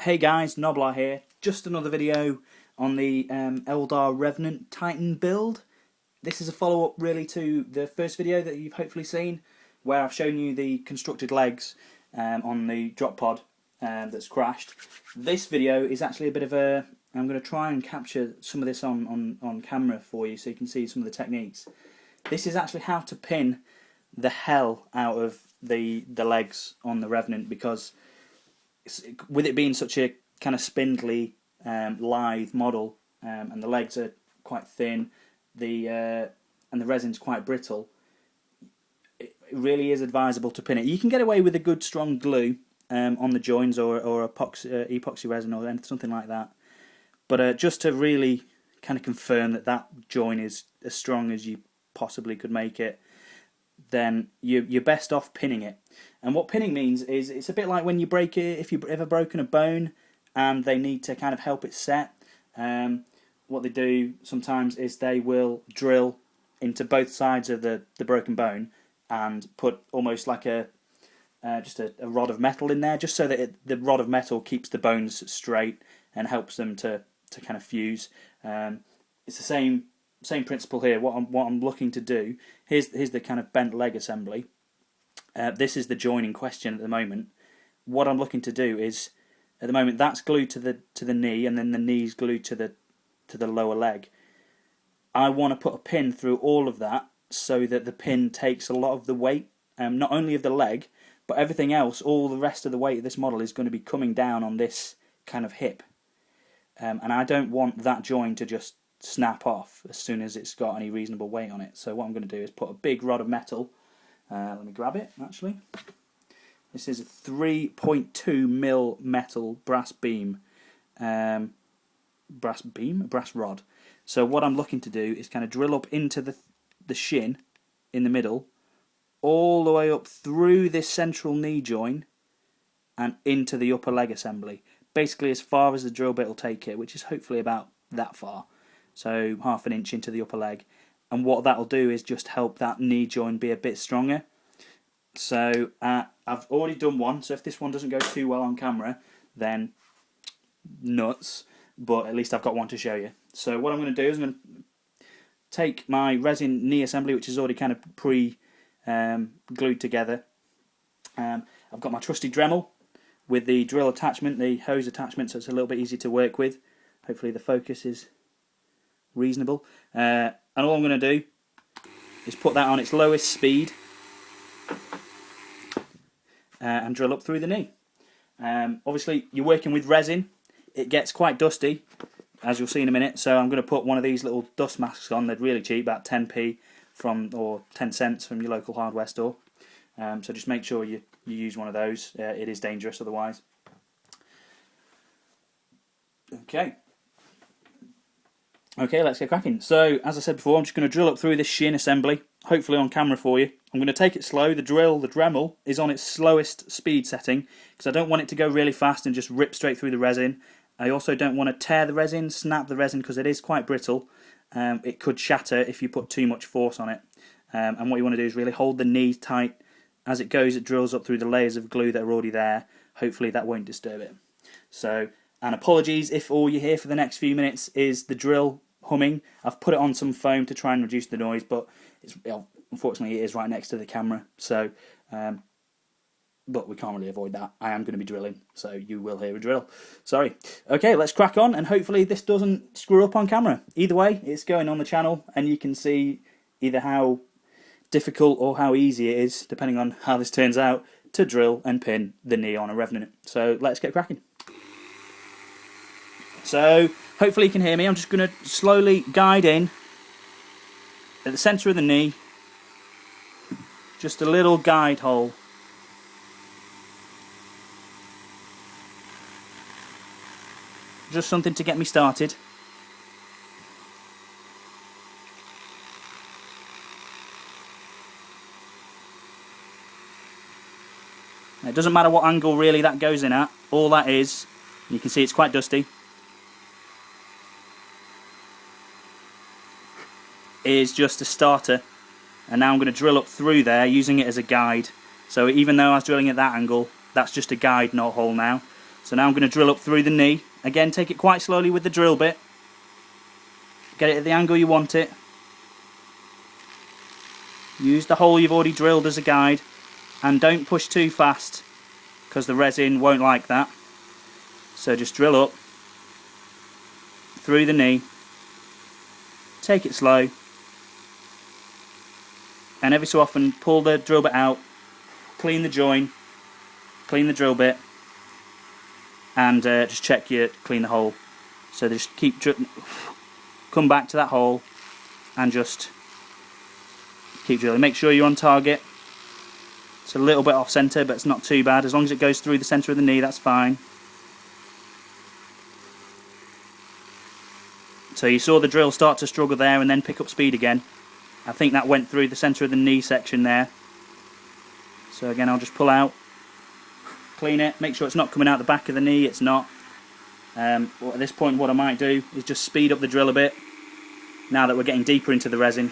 Hey guys, Gnoblar here. Just another video on the Eldar Revenant Titan build. This is a follow-up really to the first video that you've hopefully seen, where I've shown you the constructed legs on the drop pod that's crashed. This video is actually a bit of a... I'm going to try and capture some of this on camera for you so you can see some of the techniques. This is actually how to pin the hell out of the legs on the Revenant, because with it being such a kind of spindly, lithe model, and the legs are quite thin, and the resin's quite brittle, it really is advisable to pin it. You can get away with a good strong glue on the joins or epoxy resin or something like that, but just to really kind of confirm that join is as strong as you possibly could make it, then you're best off pinning it. And what pinning means is it's a bit like when you break it, if you've ever broken a bone and they need to kind of help it set. What they do sometimes is they will drill into both sides of the broken bone and put almost like just a rod of metal in there, just so that the rod of metal keeps the bones straight and helps them to kind of fuse. It's the same principle here. What I'm looking to do, here's the kind of bent leg assembly. This is the join in question at the moment. What I'm looking to do is, at the moment, that's glued to the knee, and then the knee's glued to the lower leg. I want to put a pin through all of that so that the pin takes a lot of the weight, not only of the leg, but everything else. All the rest of the weight of this model is going to be coming down on this kind of hip, and I don't want that join to just snap off as soon as it's got any reasonable weight on it. So what I'm going to do is put a big rod of metal. Let me grab it, actually. This is a 3.2mm metal brass beam. Brass rod. So what I'm looking to do is kind of drill up into the shin in the middle, all the way up through this central knee join and into the upper leg assembly. Basically as far as the drill bit will take it, which is hopefully about that far. So half an inch into the upper leg. And what that'll do is just help that knee joint be a bit stronger. So I've already done one, so if this one doesn't go too well on camera, then nuts, but at least I've got one to show you. So what I'm going to do is I'm going to take my resin knee assembly, which is already kind of glued together. I've got my trusty Dremel with the drill attachment, the hose attachment, so it's a little bit easy to work with. Hopefully the focus is reasonable. And all I'm going to do is put that on its lowest speed and drill up through the knee. Obviously you're working with resin, it gets quite dusty, as you'll see in a minute, so I'm going to put one of these little dust masks on. They're really cheap, about 10p or 10 cents from your local hardware store. So just make sure you use one of those. It is dangerous otherwise. Okay, let's get cracking. So, as I said before, I'm just going to drill up through this shin assembly, hopefully on camera for you. I'm going to take it slow. The Dremel, is on its slowest speed setting, because I don't want it to go really fast and just rip straight through the resin. I also don't want to tear the resin, snap the resin, because it is quite brittle. It could shatter if you put too much force on it. And what you want to do is really hold the knee tight. As it goes, it drills up through the layers of glue that are already there. Hopefully that won't disturb it. So, and apologies if all you hear for the next few minutes is the drill humming. I've put it on some foam to try and reduce the noise, but unfortunately it is right next to the camera, so but we can't really avoid that. I am going to be drilling, so you will hear a drill. Sorry. Okay, let's crack on, and hopefully this doesn't screw up on camera. Either way, it's going on the channel, and you can see either how difficult or how easy it is, depending on how this turns out, to drill and pin the knee on a Revenant. So let's get cracking. So, hopefully you can hear me. I'm just going to slowly guide in at the centre of the knee. Just a little guide hole. Just something to get me started. It doesn't matter what angle really that goes in at. All that is, you can see it's quite dusty, is just a starter, and now I'm going to drill up through there using it as a guide. So even though I was drilling at that angle, that's just a guide knot hole now. So now I'm going to drill up through the knee. Again, take it quite slowly with the drill bit. Get it at the angle you want it. Use the hole you've already drilled as a guide. And don't push too fast, because the resin won't like that. So just drill up through the knee. Take it slow. And every so often pull the drill bit out. Clean the join. Clean the drill bit. And just check you clean the hole. So just keep come back to that hole and just keep drilling. Make sure you're on target. It's a little bit off centre, but it's not too bad. As long as it goes through the centre of the knee, that's fine. So you saw the drill start to struggle there and then pick up speed again. I think that went through the centre of the knee section there. So again, I'll just pull out, clean it, make sure it's not coming out the back of the knee. It's not. Well, at this point, what I might do is just speed up the drill a bit. Now that we're getting deeper into the resin,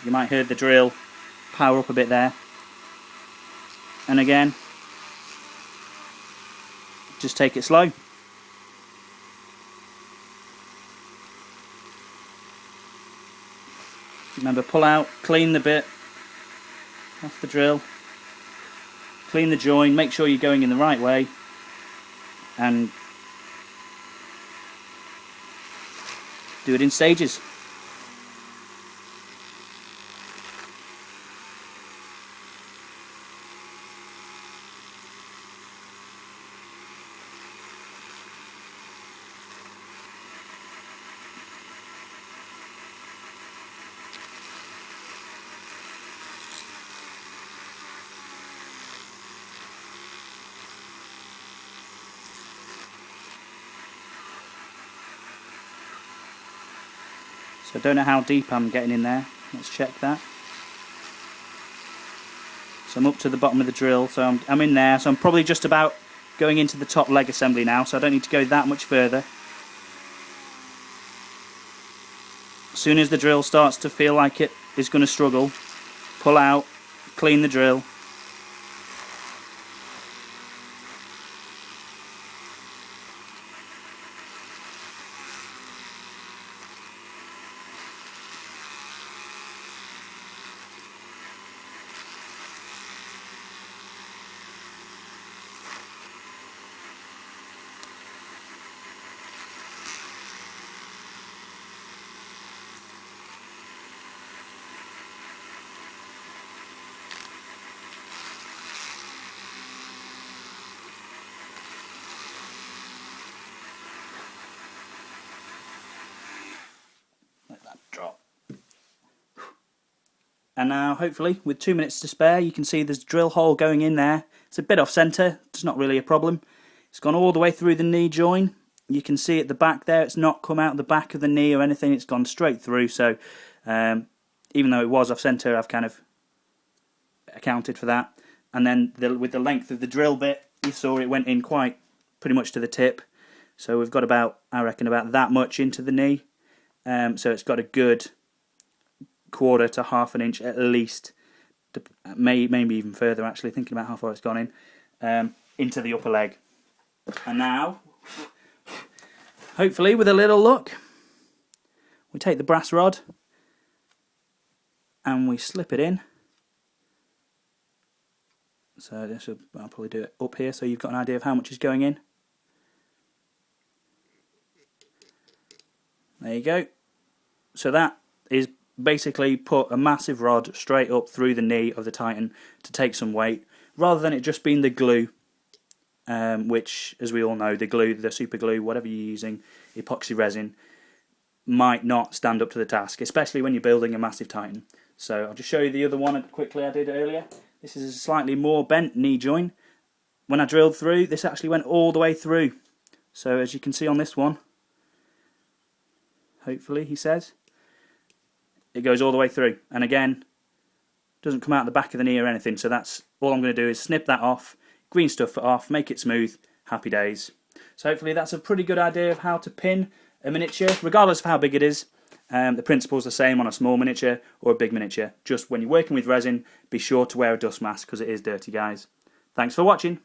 you might hear the drill power up a bit there. And again, just take it slow. Remember, pull out, clean the bit off the drill, clean the join, make sure you're going in the right way, and do it in stages. So I don't know how deep I'm getting in there. Let's check that. So I'm up to the bottom of the drill, so I'm in there. So I'm probably just about going into the top leg assembly now, so I don't need to go that much further. As soon as the drill starts to feel like it is going to struggle, pull out, clean the drill. Drop. And now, hopefully, with 2 minutes to spare, you can see there's a drill hole going in there. It's a bit off centre, it's not really a problem. It's gone all the way through the knee join. You can see at the back there, it's not come out the back of the knee or anything, it's gone straight through. So, even though it was off centre, I've kind of accounted for that. And then with the length of the drill bit, you saw it went in quite pretty much to the tip. So we've got about, I reckon, about that much into the knee. So it's got a good 1/4 to 1/2 inch at least, maybe even further actually, thinking about how far it's gone in, into the upper leg. And now, hopefully with a little luck, we take the brass rod and we slip it in. So I'll probably do it up here so you've got an idea of how much is going in. There you go. So that is basically put a massive rod straight up through the knee of the Titan to take some weight, rather than it just being the glue, which, as we all know, the glue, the super glue, whatever you're using, epoxy resin, might not stand up to the task, especially when you're building a massive Titan. So I'll just show you the other one quickly I did earlier. This is a slightly more bent knee join. When I drilled through, this actually went all the way through. So as you can see on this one, hopefully, he says, it goes all the way through, and again, doesn't come out the back of the knee or anything. So that's all I'm going to do is snip that off, green stuff it off, make it smooth, happy days. So hopefully that's a pretty good idea of how to pin a miniature, regardless of how big it is. The principle's the same on a small miniature or a big miniature. Just when you're working with resin, be sure to wear a dust mask because it is dirty, guys. Thanks for watching.